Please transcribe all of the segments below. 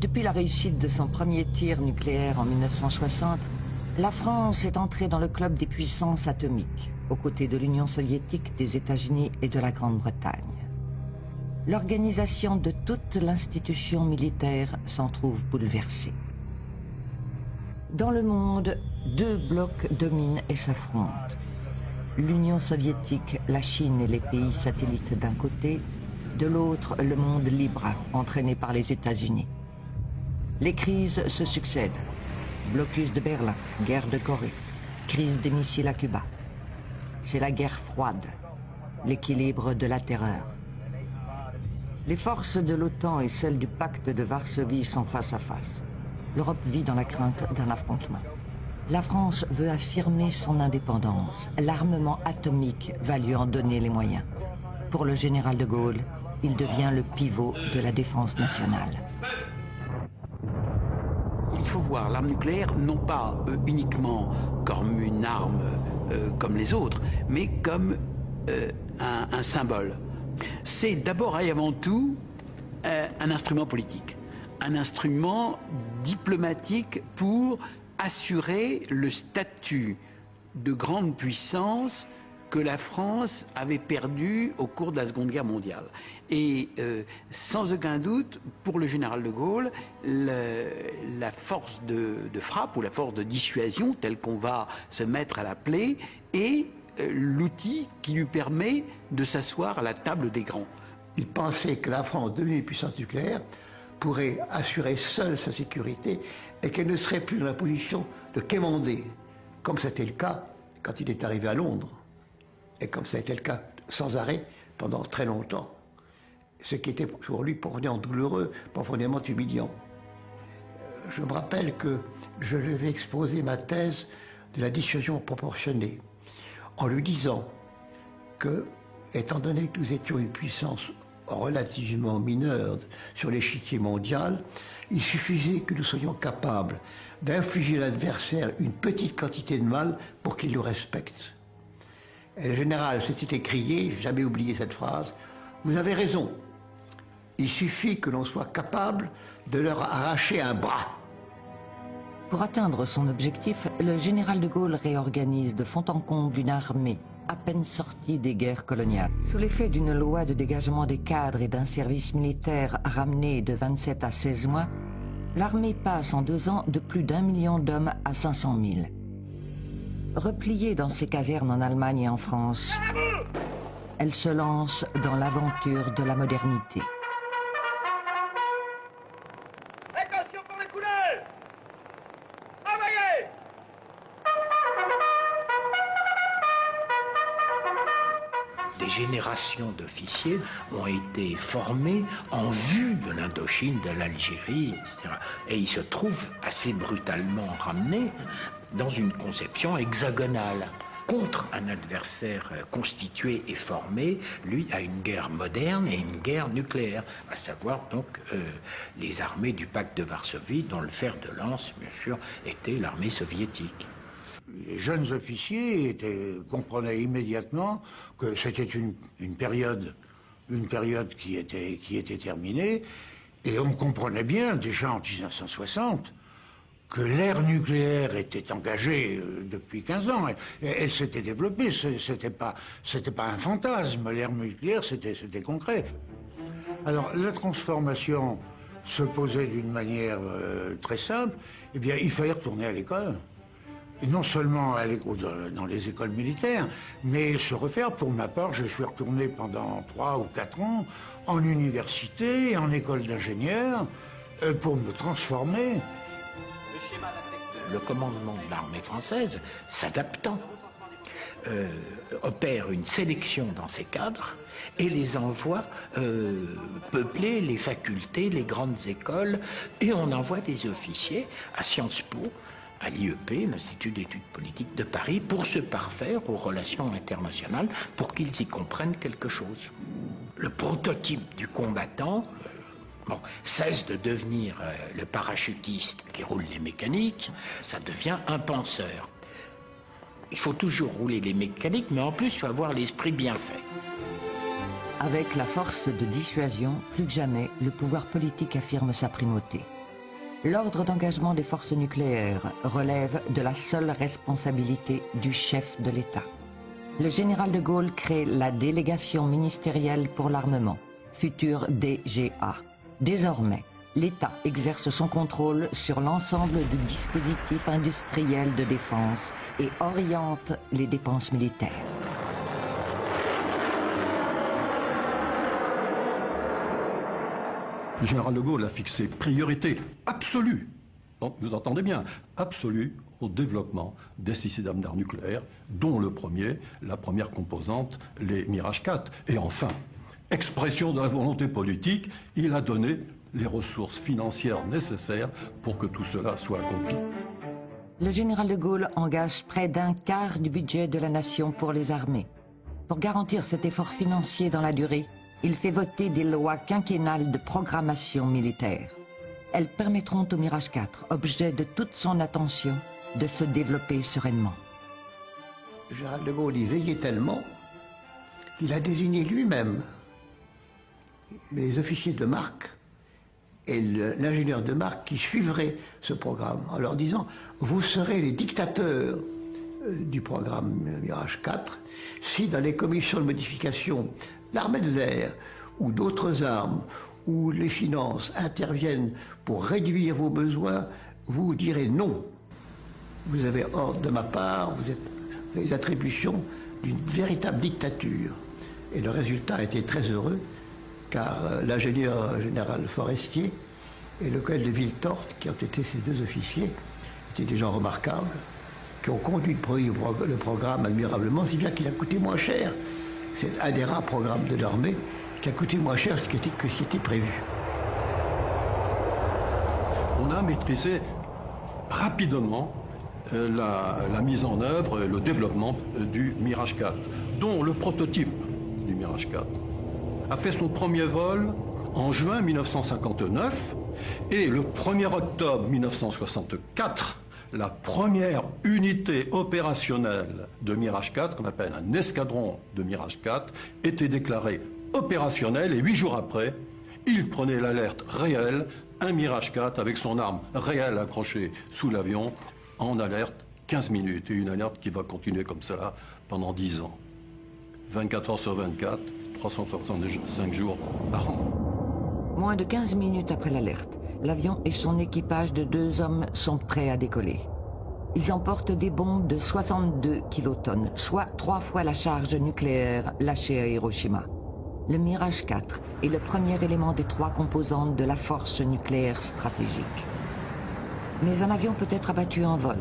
Depuis la réussite de son premier tir nucléaire en 1960, la France est entrée dans le club des puissances atomiques, aux côtés de l'Union soviétique, des États-Unis et de la Grande-Bretagne. L'organisation de toute l'institution militaire s'en trouve bouleversée. Dans le monde, deux blocs dominent et s'affrontent. L'Union soviétique, la Chine et les pays satellites d'un côté, de l'autre le monde libre, entraîné par les États-Unis. Les crises se succèdent. Blocus de Berlin, guerre de Corée, crise des missiles à Cuba. C'est la guerre froide, l'équilibre de la terreur. Les forces de l'OTAN et celles du pacte de Varsovie sont face à face. L'Europe vit dans la crainte d'un affrontement. La France veut affirmer son indépendance. L'armement atomique va lui en donner les moyens. Pour le général de Gaulle, il devient le pivot de la défense nationale. Il faut voir l'arme nucléaire non pas uniquement comme une arme comme les autres, mais comme un symbole. C'est d'abord et avant tout un instrument politique, un instrument diplomatique pour assurer le statut de grande puissance que la France avait perdu au cours de la Seconde Guerre mondiale. Et sans aucun doute, pour le général de Gaulle, la force de frappe ou la force de dissuasion, telle qu'on va se mettre à l'appeler, est l'outil qui lui permet de s'asseoir à la table des grands. Il pensait que la France, devenue une puissance nucléaire, pourrait assurer seule sa sécurité et qu'elle ne serait plus dans la position de quémander, comme c'était le cas quand il est arrivé à Londres, et comme ça a été le cas sans arrêt pendant très longtemps. Ce qui était pour lui profondément douloureux, profondément humiliant. Je me rappelle que je lui avais exposé ma thèse de la dissuasion proportionnée, en lui disant que, étant donné que nous étions une puissance relativement mineure sur l'échiquier mondial, il suffisait que nous soyons capables d'infliger à l'adversaire une petite quantité de mal pour qu'il nous respecte. Et le général s'était écrié, j'ai jamais oublié cette phrase, « Vous avez raison, il suffit que l'on soit capable de leur arracher un bras ». Pour atteindre son objectif, le général de Gaulle réorganise de fond en comble une armée à peine sortie des guerres coloniales. Sous l'effet d'une loi de dégagement des cadres et d'un service militaire ramené de 27 à 16 mois, l'armée passe en 2 ans de plus d'1 million d'hommes à 500 000. Repliée dans ses casernes en Allemagne et en France, elle se lance dans l'aventure de la modernité. Attention pour les couleurs! Travaillez! Des générations d'officiers ont été formés en vue de l'Indochine, de l'Algérie, etc. Et ils se trouvent assez brutalement ramenés dans une conception hexagonale contre un adversaire constitué et formé, lui, à une guerre moderne et une guerre nucléaire, à savoir donc les armées du pacte de Varsovie, dont le fer de lance, bien sûr, était l'armée soviétique. Les jeunes officiers comprenaient immédiatement que c'était une période qui était terminée, et on comprenait bien, déjà en 1960, que l'ère nucléaire était engagée depuis 15 ans. Elle s'était développée, c'était pas un fantasme, l'ère nucléaire, c'était concret. Alors, la transformation se posait d'une manière très simple. Eh bien, il fallait retourner à l'école. Et non seulement dans les écoles militaires, mais se refaire. Pour ma part, je suis retourné pendant 3 ou 4 ans en université, en école d'ingénieur, pour me transformer. Le commandement de l'armée française, s'adaptant, opère une sélection dans ses cadres et les envoie peupler les facultés, les grandes écoles, et on envoie des officiers à Sciences Po, à l'IEP, l'Institut d'études politiques de Paris, pour se parfaire aux relations internationales, pour qu'ils y comprennent quelque chose. Le prototype du combattant cesse de devenir le parachutiste qui roule les mécaniques, ça devient un penseur. Il faut toujours rouler les mécaniques, mais en plus, il faut avoir l'esprit bien fait. Avec la force de dissuasion, plus que jamais, le pouvoir politique affirme sa primauté. L'ordre d'engagement des forces nucléaires relève de la seule responsabilité du chef de l'État. Le général de Gaulle crée la délégation ministérielle pour l'armement, future DGA. Désormais, l'État exerce son contrôle sur l'ensemble du dispositif industriel de défense et oriente les dépenses militaires. Le général de Gaulle a fixé priorité absolue, vous entendez bien, absolue au développement des systèmes d'armes nucléaires, dont le premier, la première composante, les Mirage 4. Et enfin, expression de la volonté politique, il a donné les ressources financières nécessaires pour que tout cela soit accompli. Le général de Gaulle engage près d'un quart du budget de la nation pour les armées. Pour garantir cet effort financier dans la durée, il fait voter des lois quinquennales de programmation militaire. Elles permettront au Mirage 4, objet de toute son attention, de se développer sereinement. Le général de Gaulle y veillait tellement qu'il a désigné lui-même les officiers de marque et l'ingénieur de marque qui suivraient ce programme en leur disant « Vous serez les dictateurs du programme Mirage 4 si dans les commissions de modification l'armée de l'air ou d'autres armes où les finances interviennent pour réduire vos besoins, vous direz non. Vous avez ordre de ma part, vous êtes les attributions d'une véritable dictature. » Et le résultat a été très heureux, car l'ingénieur général Forestier et le colonel de Villetorte, qui ont été ces deux officiers, étaient des gens remarquables, qui ont conduit le programme admirablement, si bien qu'il a coûté moins cher. C'est un des rares programmes de l'armée qui a coûté moins cher que ce qui était prévu. On a maîtrisé rapidement la mise en œuvre et le développement du Mirage 4, dont le prototype du Mirage 4 a fait son premier vol en juin 1959 et le 1er octobre 1964, la première unité opérationnelle de Mirage 4, qu'on appelle un escadron de Mirage 4, était déclarée opérationnelle et 8 jours après, il prenait l'alerte réelle, un Mirage 4 avec son arme réelle accrochée sous l'avion, en alerte 15 minutes, et une alerte qui va continuer comme cela pendant 10 ans. 24 heures sur 24, 365 jours par an. Moins de 15 minutes après l'alerte, l'avion et son équipage de 2 hommes sont prêts à décoller. Ils emportent des bombes de 62 kilotonnes, soit 3 fois la charge nucléaire lâchée à Hiroshima. Le Mirage 4 est le premier élément des 3 composantes de la force nucléaire stratégique. Mais un avion peut être abattu en vol.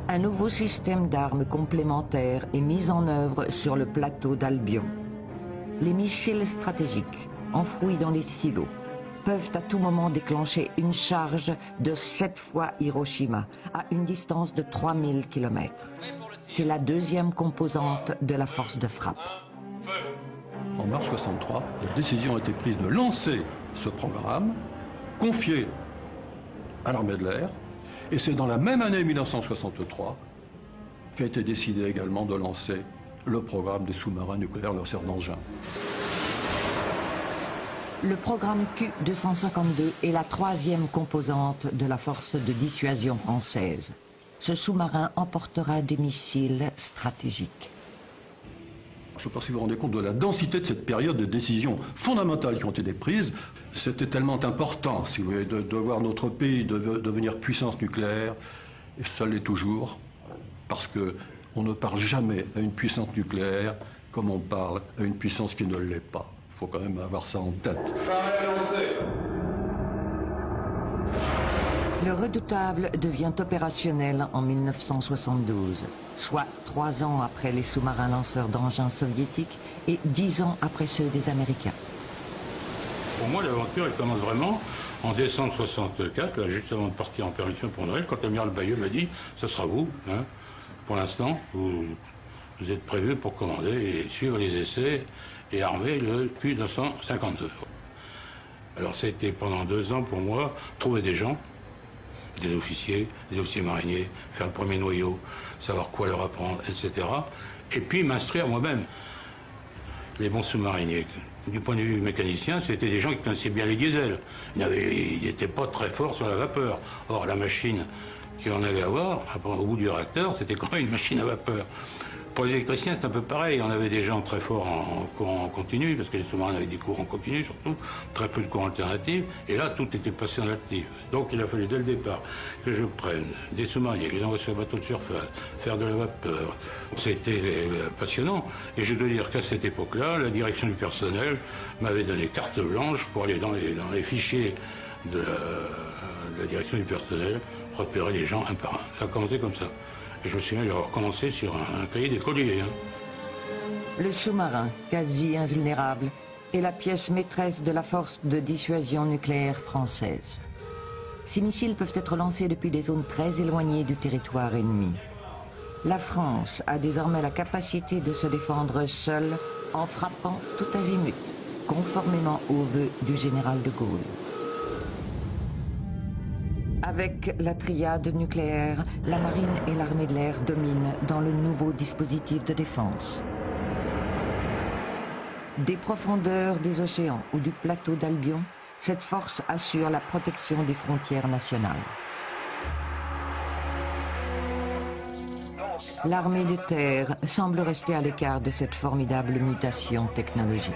Un nouveau système d'armes complémentaires est mis en œuvre sur le plateau d'Albion. Les missiles stratégiques, enfouis dans les silos, peuvent à tout moment déclencher une charge de 7 fois Hiroshima, à une distance de 3000 km. C'est la 2e composante de la force de frappe. En mars 1963, la décision a été prise de lancer ce programme, confié à l'armée de l'air, et c'est dans la même année 1963 qu'a été décidé également de lancer le programme des sous-marins nucléaires lanceurs d'engins. Le programme Q-252 est la 3e composante de la force de dissuasion française. Ce sous-marin emportera des missiles stratégiques. Je ne sais pas si vous vous rendez compte de la densité de cette période de décisions fondamentales qui ont été prises. C'était tellement important, si vous voulez, de voir notre pays devenir puissance nucléaire, et ça l'est toujours, parce qu'on ne parle jamais à une puissance nucléaire comme on parle à une puissance qui ne l'est pas. Il faut quand même avoir ça en tête. Le Redoutable devient opérationnel en 1972, soit 3 ans après les sous-marins lanceurs d'engins soviétiques et 10 ans après ceux des Américains. Pour moi, l'aventure, elle commence vraiment en décembre 64, là, juste avant de partir en permission pour Noël, quand l'amiral Bayeux m'a dit « ce sera vous, hein. Pour l'instant, vous êtes prévu pour commander et suivre les essais et armer le Q-252. » Alors ça a été pendant 2 ans pour moi, trouver des gens, des officiers mariniers, faire le premier noyau, savoir quoi leur apprendre, etc. Et puis m'instruire moi-même. Les bons sous-mariniers du point de vue mécanicien, c'était des gens qui connaissaient bien les diesels. Ils n'étaient pas très forts sur la vapeur. Or, la machine qu'on allait avoir, au bout du réacteur, c'était quand même une machine à vapeur. Pour les électriciens, c'est un peu pareil. On avait des gens très forts en courant continu, parce que les sous-marins avaient des courants continus, surtout, très peu de courants alternatifs, et là, tout était passé en actif. Donc, il a fallu, dès le départ, que je prenne des sous-mariniers, que les envoie sur les bateaux de surface, faire de la vapeur. C'était passionnant. Et je dois dire qu'à cette époque-là, la direction du personnel m'avait donné carte blanche pour aller dans les fichiers de la direction du personnel, repérer les gens un par un. Ça a commencé comme ça. Et je me souviens d'avoir commencé sur un cahier d'écolier. Le sous-marin, quasi invulnérable, est la pièce maîtresse de la force de dissuasion nucléaire française. Ces missiles peuvent être lancés depuis des zones très éloignées du territoire ennemi. La France a désormais la capacité de se défendre seule en frappant tout azimut, conformément aux vœux du général de Gaulle. Avec la triade nucléaire, la marine et l'armée de l'air dominent dans le nouveau dispositif de défense. Des profondeurs des océans ou du plateau d'Albion, cette force assure la protection des frontières nationales. L'armée de terre semble rester à l'écart de cette formidable mutation technologique.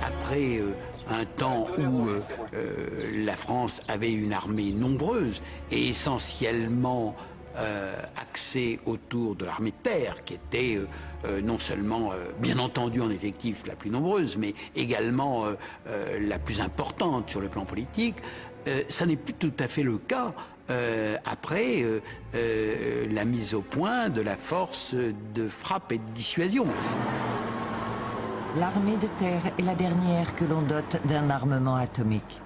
Après un temps où la France avait une armée nombreuse et essentiellement axée autour de l'armée de terre, qui était non seulement, bien entendu, en effectif la plus nombreuse, mais également la plus importante sur le plan politique, ça n'est plus tout à fait le cas après la mise au point de la force de frappe et de dissuasion. L'armée de terre est la dernière que l'on dote d'un armement atomique.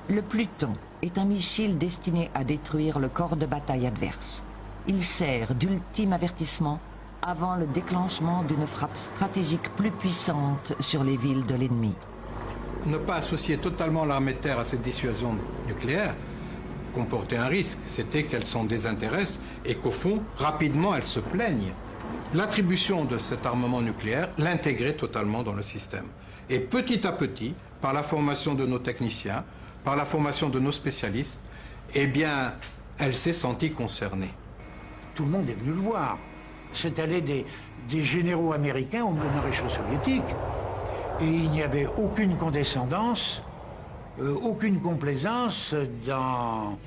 Le Pluton est un missile destiné à détruire le corps de bataille adverse. Il sert d'ultime avertissement avant le déclenchement d'une frappe stratégique plus puissante sur les villes de l'ennemi. Ne pas associer totalement l'armée de terre à cette dissuasion nucléaire comportait un risque, c'était qu'elle s'en désintéresse et qu'au fond, rapidement, elle se plaigne. L'attribution de cet armement nucléaire l'intégrait totalement dans le système. Et petit à petit, par la formation de nos techniciens, par la formation de nos spécialistes, eh bien, elle s'est sentie concernée. Tout le monde est venu le voir. C'est allé des généraux américains aux maréchaux soviétiques. Et il n'y avait aucune condescendance, aucune complaisance dans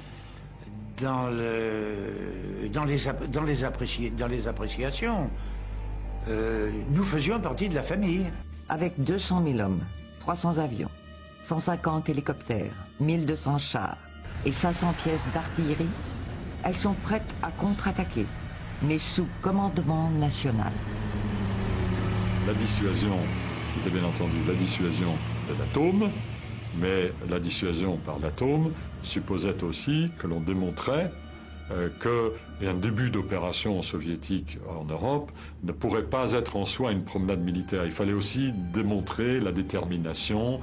les appréciations. Nous faisions partie de la famille. Avec 200 000 hommes, 300 avions, 150 hélicoptères, 1200 chars et 500 pièces d'artillerie, elles sont prêtes à contre-attaquer, mais sous commandement national. La dissuasion, c'était bien entendu la dissuasion de l'atome, mais la dissuasion par l'atome supposait aussi que l'on démontrait qu'un début d'opération soviétique en Europe ne pourrait pas être en soi une promenade militaire. Il fallait aussi démontrer la détermination,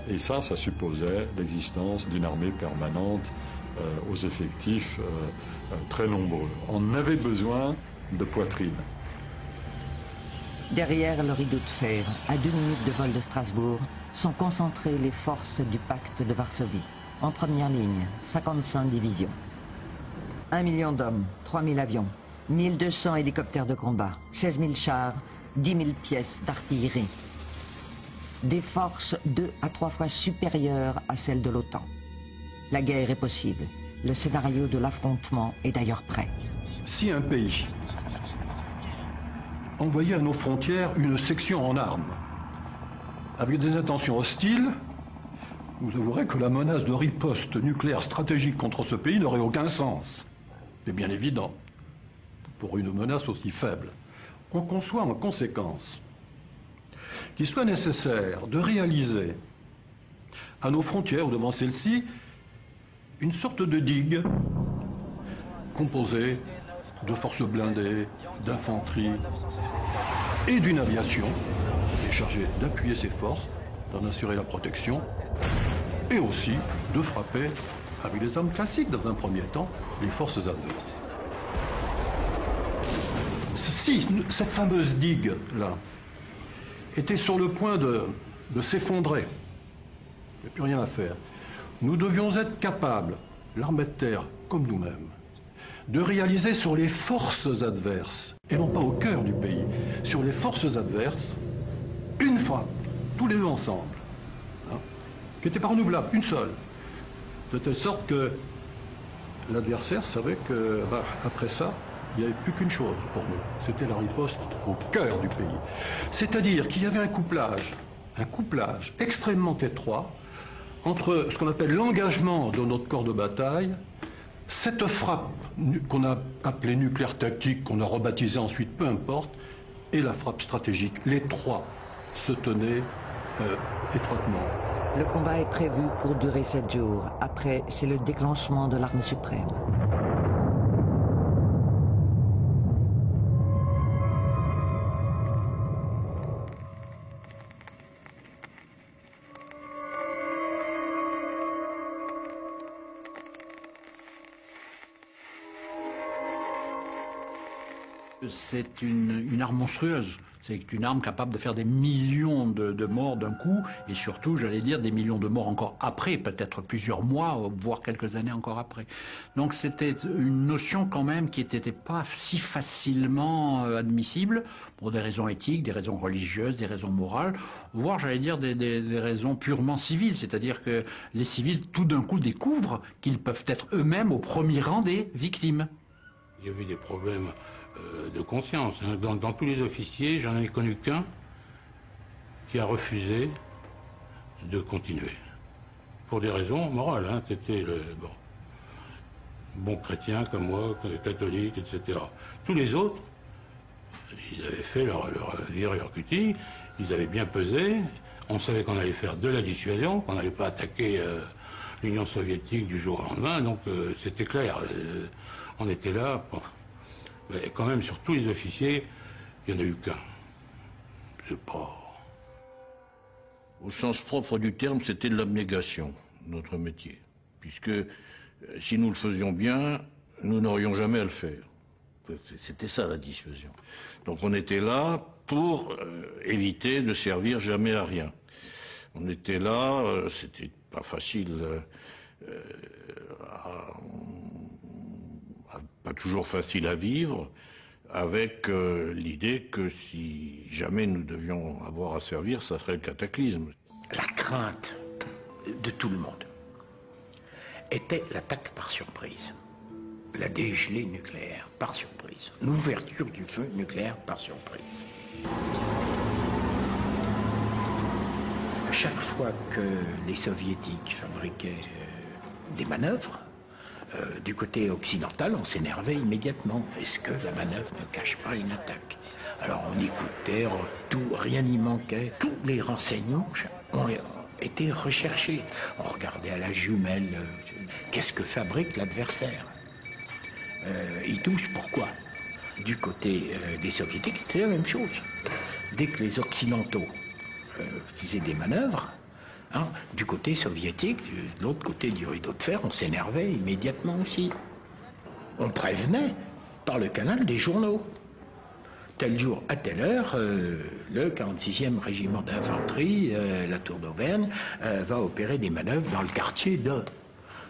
et ça supposait l'existence d'une armée permanente aux effectifs très nombreux. On avait besoin de poitrine. Derrière le rideau de fer, à 2 minutes de vol de Strasbourg, sont concentrées les forces du pacte de Varsovie. En première ligne, 55 divisions. 1 million d'hommes, 3 000 avions, 1200 hélicoptères de combat, 16 000 chars, 10 000 pièces d'artillerie. Des forces 2 à 3 fois supérieures à celles de l'OTAN. La guerre est possible. Le scénario de l'affrontement est d'ailleurs prêt. Si un pays envoyait à nos frontières une section en armes, avec des intentions hostiles, vous avouerez que la menace de riposte nucléaire stratégique contre ce pays n'aurait aucun sens. C'est bien évident, pour une menace aussi faible. On conçoit en conséquence qu'il soit nécessaire de réaliser à nos frontières ou devant celles-ci une sorte de digue composée de forces blindées, d'infanterie et d'une aviation qui est chargée d'appuyer ces forces, d'en assurer la protection et aussi de frapper avec les armes classiques dans un premier temps les forces adverses. si cette fameuse digue-là était sur le point de s'effondrer, il n'y a plus rien à faire, nous devions être capables, l'armée de terre comme nous-mêmes, de réaliser sur les forces adverses, et non pas au cœur du pays, sur les forces adverses, une frappe, tous les deux ensemble, hein, qui n'était pas renouvelable, une seule, de telle sorte que l'adversaire savait que, après ça, il n'y avait plus qu'une chose pour nous, c'était la riposte au cœur du pays. C'est-à-dire qu'il y avait un couplage extrêmement étroit entre ce qu'on appelle l'engagement de notre corps de bataille, cette frappe qu'on a appelée nucléaire tactique, qu'on a rebaptisée ensuite, peu importe, et la frappe stratégique. Les trois se tenaient étroitement. Le combat est prévu pour durer 7 jours. Après, c'est le déclenchement de l'arme suprême. C'est une arme monstrueuse. C'est une arme capable de faire des millions de morts d'un coup, et surtout, j'allais dire, des millions de morts encore après, peut-être plusieurs mois, voire quelques années encore après. Donc c'était une notion quand même qui n'était pas si facilement admissible, pour des raisons éthiques, des raisons religieuses, des raisons morales, voire, j'allais dire, des raisons purement civiles. C'est-à-dire que les civils, tout d'un coup, découvrent qu'ils peuvent être eux-mêmes au premier rang des victimes. Il y avait des problèmes de conscience. Dans tous les officiers, j'en ai connu qu'un qui a refusé de continuer. Pour des raisons morales. Hein. C'était le bon chrétien comme moi, catholique, etc. Tous les autres, ils avaient fait leur virure cutie, ils avaient bien pesé, on savait qu'on allait faire de la dissuasion, qu'on n'allait pas attaquer l'Union soviétique du jour au lendemain, donc c'était clair. On était là. Mais quand même, sur tous les officiers, il n'y en a eu qu'un. C'est pas... Au sens propre du terme, c'était de l'abnégation, notre métier. Puisque si nous le faisions bien, nous n'aurions jamais à le faire. C'était ça la dissuasion. Donc on était là pour éviter de servir jamais à rien. On était là, c'était pas facile, pas toujours facile à vivre, avec l'idée que si jamais nous devions avoir à servir, ça serait le cataclysme. La crainte de tout le monde était l'attaque par surprise, la dégelée nucléaire par surprise, l'ouverture du feu nucléaire par surprise. Chaque fois que les soviétiques fabriquaient des manœuvres, du côté occidental, on s'énervait immédiatement. Est-ce que la manœuvre ne cache pas une attaque? Alors on écoutait, tout, rien n'y manquait. Tous les renseignements ont été recherchés. On regardait à la jumelle, qu'est-ce que fabrique l'adversaire? Il touche, pourquoi? Du côté des soviétiques, c'était la même chose. Dès que les occidentaux faisaient des manœuvres, hein, du côté soviétique, de l'autre côté du rideau de fer, on s'énervait immédiatement aussi. On prévenait par le canal des journaux. Tel jour, à telle heure, le 46e régiment d'infanterie, la Tour d'Auvergne, va opérer des manœuvres dans le quartier de...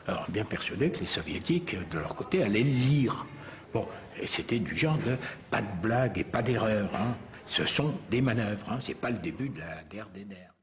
Alors, bien persuadé que les soviétiques, de leur côté, allaient le lire. Bon, et c'était du genre de pas de blague et pas d'erreur. Hein. Ce sont des manœuvres, hein. C'est pas le début de la guerre des nerfs.